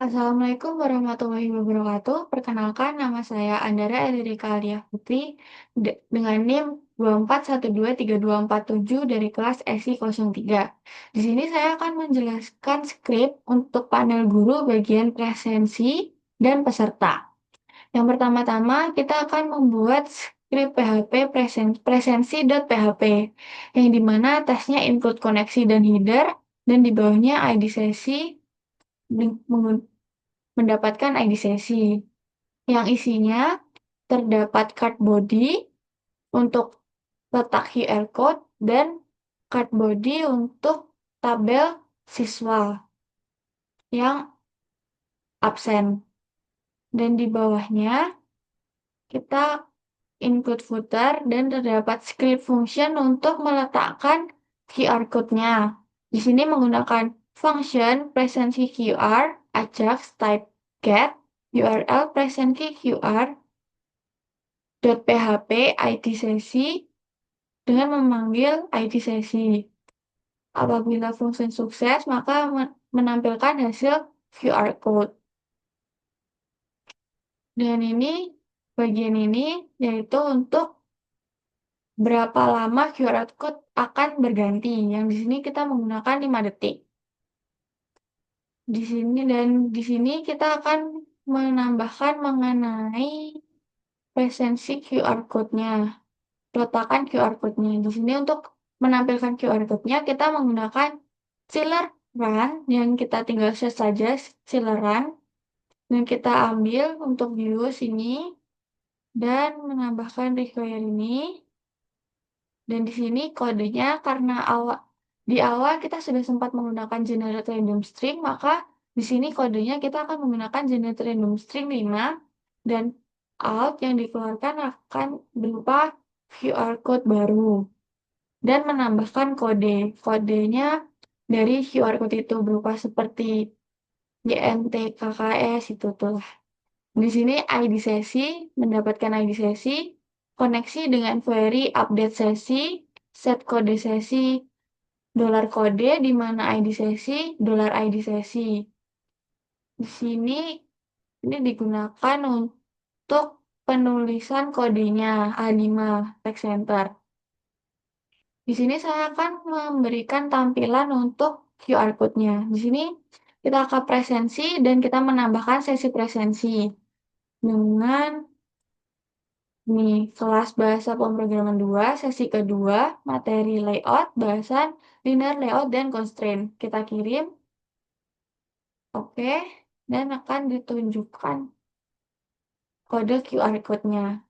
Assalamualaikum warahmatullahi wabarakatuh. Perkenalkan, nama saya Andara Elirika Alia Putri dengan NIM 241232247 dari kelas SI03. Di sini saya akan menjelaskan skrip untuk panel guru bagian presensi dan peserta. Yang pertama-tama kita akan membuat skrip PHP presensi.php yang dimana atasnya include koneksi dan header dan di bawahnya ID sesi mendapatkan ID sesi yang isinya terdapat card body untuk letak QR code dan card body untuk tabel siswa yang absen. Dan di bawahnya kita include footer dan terdapat script function untuk meletakkan QR code-nya. Di sini menggunakan function present key QR, ajax type get, URL present key QR, .php id sesi dengan memanggil id sesi. Apabila fungsi sukses, maka menampilkan hasil QR code. Dan bagian ini yaitu untuk berapa lama QR code akan berganti. Yang di sini kita menggunakan 5 detik. Di sini kita akan menambahkan mengenai presensi QR code-nya. Letakkan QR code-nya. Di sini untuk menampilkan QR code-nya kita menggunakan Chiller Run yang kita tinggal search saja Chiller Run dan kita ambil untuk view sini dan menambahkan require ini. Dan di sini kodenya karena di awal kita sudah sempat menggunakan generate random string, maka di sini kodenya kita akan menggunakan generate random string 5 dan out yang dikeluarkan akan berupa QR code baru dan menambahkan kode. Kodenya dari QR code itu berupa seperti YNT, KKS itu tuh. Di sini ID sesi, mendapatkan ID sesi, koneksi dengan query update sesi, set kode sesi, dolar kode di mana ID sesi, dolar ID sesi. Di sini ini digunakan untuk penulisan kodenya A5 text center. Di sini saya akan memberikan tampilan untuk QR code-nya. Di sini kita akan presensi dan kita menambahkan sesi presensi dengan kelas bahasa pemrograman 2, sesi kedua, materi layout, bahasan, linear layout, dan constraint. Kita kirim, oke, dan akan ditunjukkan kode QR code-nya.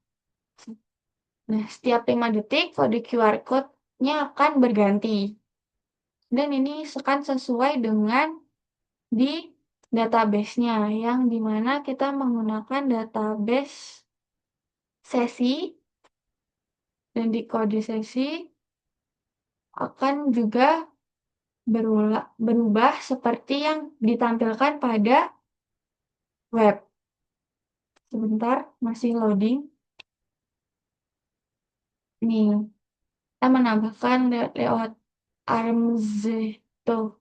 Nah, setiap 5 detik, kode QR code-nya akan berganti. Dan ini akan sesuai dengan di database-nya, yang dimana kita menggunakan database sesi, dan di kode sesi akan juga berubah seperti yang ditampilkan pada web. Sebentar, masih loading. Nih, kita menambahkan lewat tuh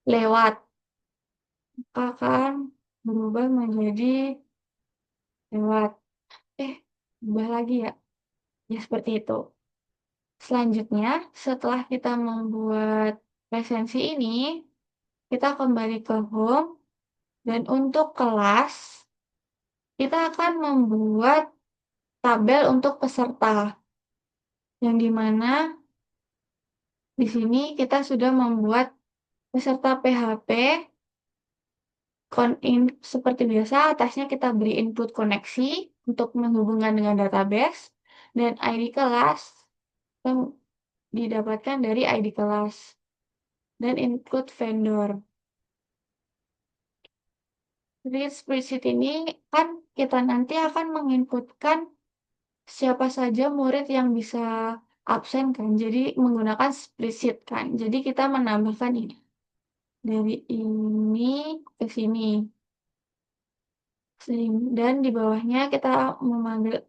lewat akan berubah menjadi lewat. Ubah lagi ya. Ya, seperti itu. Selanjutnya, setelah kita membuat presensi ini, kita kembali ke home. Dan untuk kelas, kita akan membuat tabel untuk peserta. Yang dimana di sini kita sudah membuat peserta PHP. Seperti biasa, atasnya kita beri input koneksi untuk menghubungkan dengan database. Dan ID kelas yang didapatkan dari ID kelas. Dan include vendor. Jadi spreadsheet ini kan kita nanti akan menginputkan siapa saja murid yang bisa absen kan. Jadi menggunakan spreadsheet kan. Jadi kita menambahkan ini. Dari ini ke sini. Dan di bawahnya kita memanggil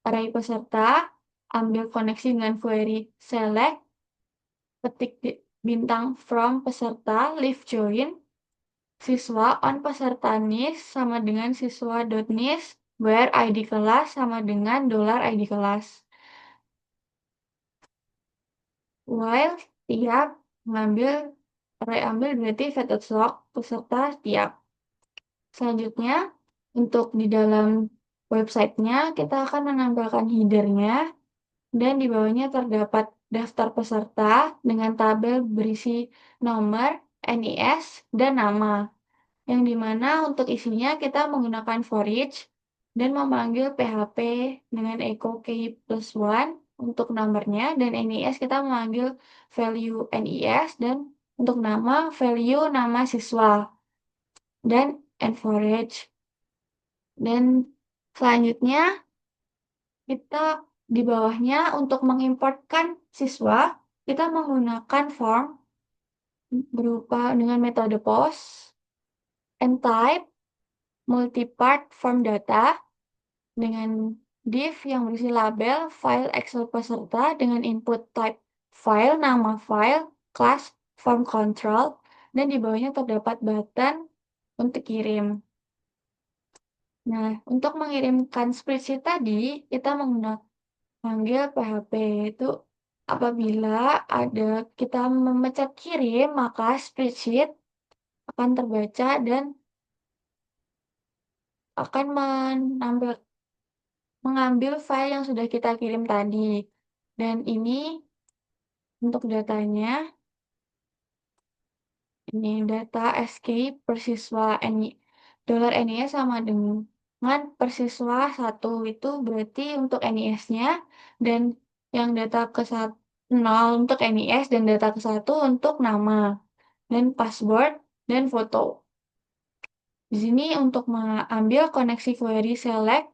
array peserta, ambil koneksi dengan query select, ketik bintang from peserta, leave join, siswa on peserta NIS sama dengan siswa.NIS where ID kelas sama dengan $ID kelas. While tiap ambil berarti Shutterstock peserta tiap. Selanjutnya, untuk di dalam websitenya, kita akan menampilkan headernya, dan di bawahnya terdapat daftar peserta dengan tabel berisi nomor, NIS, dan nama. Yang dimana untuk isinya kita menggunakan for each dan memanggil PHP dengan echo key plus one untuk nomornya, dan NIS kita memanggil value NIS, dan untuk nama value nama siswa dan average. Dan selanjutnya kita di bawahnya untuk mengimportkan siswa kita menggunakan form berupa dengan metode post and type multipart form data dengan div yang berisi label file Excel peserta dengan input type file, nama file, class, form control, dan di bawahnya terdapat button untuk kirim. Nah, untuk mengirimkan spreadsheet tadi, kita memanggil PHP, itu apabila kita memencet kirim, maka spreadsheet akan terbaca dan akan mengambil file yang sudah kita kirim tadi. Dan ini untuk datanya, ini data escape persiswa $NIS sama dengan persiswa 1, itu berarti untuk NIS-nya, dan yang data ke 0 untuk NIS, dan data ke 1 untuk nama, dan password, dan foto. Di sini untuk mengambil koneksi query select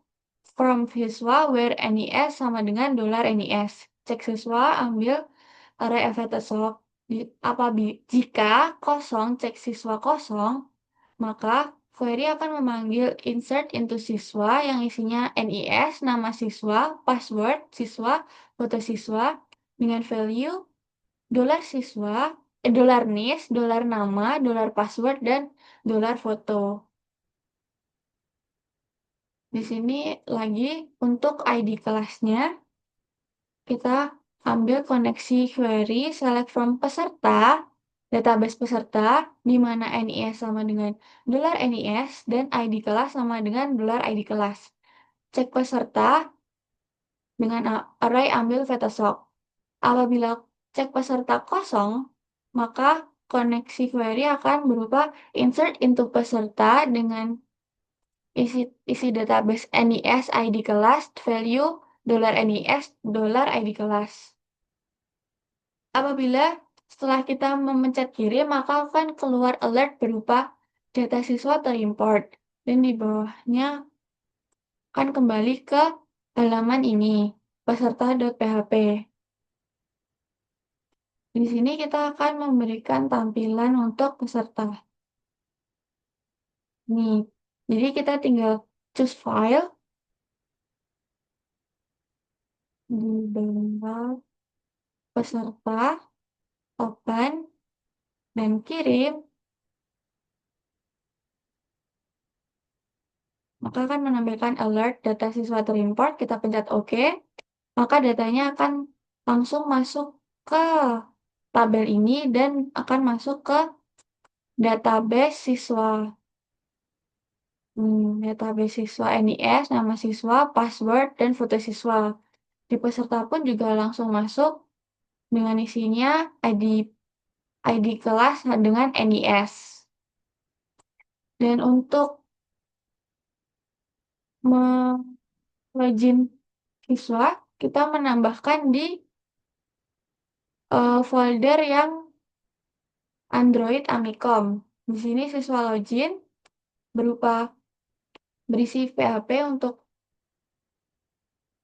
from siswa where NIS sama dengan $NIS. Cek siswa ambil array FATSOC. Jika kosong, cek siswa kosong, maka query akan memanggil insert into siswa yang isinya NIS, nama siswa, password siswa, foto siswa, dengan value $siswa, $NIS, $nama, $password, dan $foto. Di sini lagi untuk ID kelasnya, kita ambil koneksi query select from peserta, database peserta, di mana NIS sama dengan $NIS, dan ID kelas sama dengan $ID kelas. Cek peserta dengan array ambil VetaSoc. Apabila cek peserta kosong, maka koneksi query akan berupa insert into peserta dengan isi database NIS ID kelas value $NIS $ID kelas. Apabila setelah kita memencet kirim, maka akan keluar alert berupa data siswa terimport, dan di bawahnya akan kembali ke halaman ini peserta.php. Di sini kita akan memberikan tampilan untuk peserta. Nih, jadi kita tinggal choose file di bawah peserta, open, dan kirim, maka akan menampilkan alert data siswa terimport. Kita pencet OK, maka datanya akan langsung masuk ke tabel ini dan akan masuk ke database siswa. Database siswa NIS, nama siswa, password, dan foto siswa. Di peserta pun juga langsung masuk dengan isinya ID kelas dengan NIS. Dan untuk login siswa, kita menambahkan di folder yang Android Amikom. Di sini siswa login berisi PHP untuk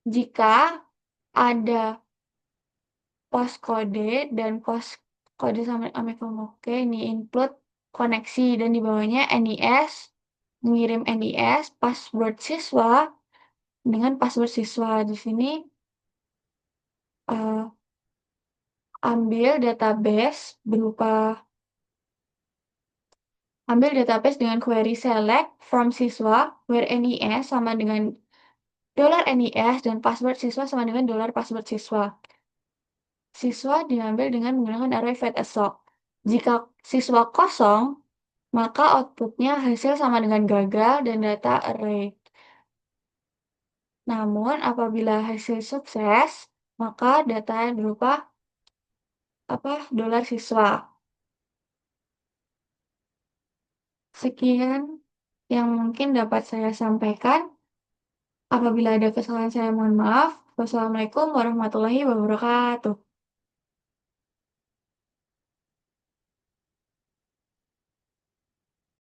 jika ada postcode dan postcode sama Amikom oke, ini include koneksi, dan di bawahnya NIS, mengirim NIS, password siswa dengan password siswa. Di sini ambil database berupa Ambil database dengan query select from siswa where NIS sama dengan $NIS dan password siswa sama dengan $password siswa. Siswa diambil dengan menggunakan array fetch assoc. Jika siswa kosong, maka outputnya hasil sama dengan gagal dan data array. Namun, apabila hasil sukses, maka data berupa $siswa. Sekian yang mungkin dapat saya sampaikan. Apabila ada kesalahan saya mohon maaf. Wassalamualaikum warahmatullahi wabarakatuh.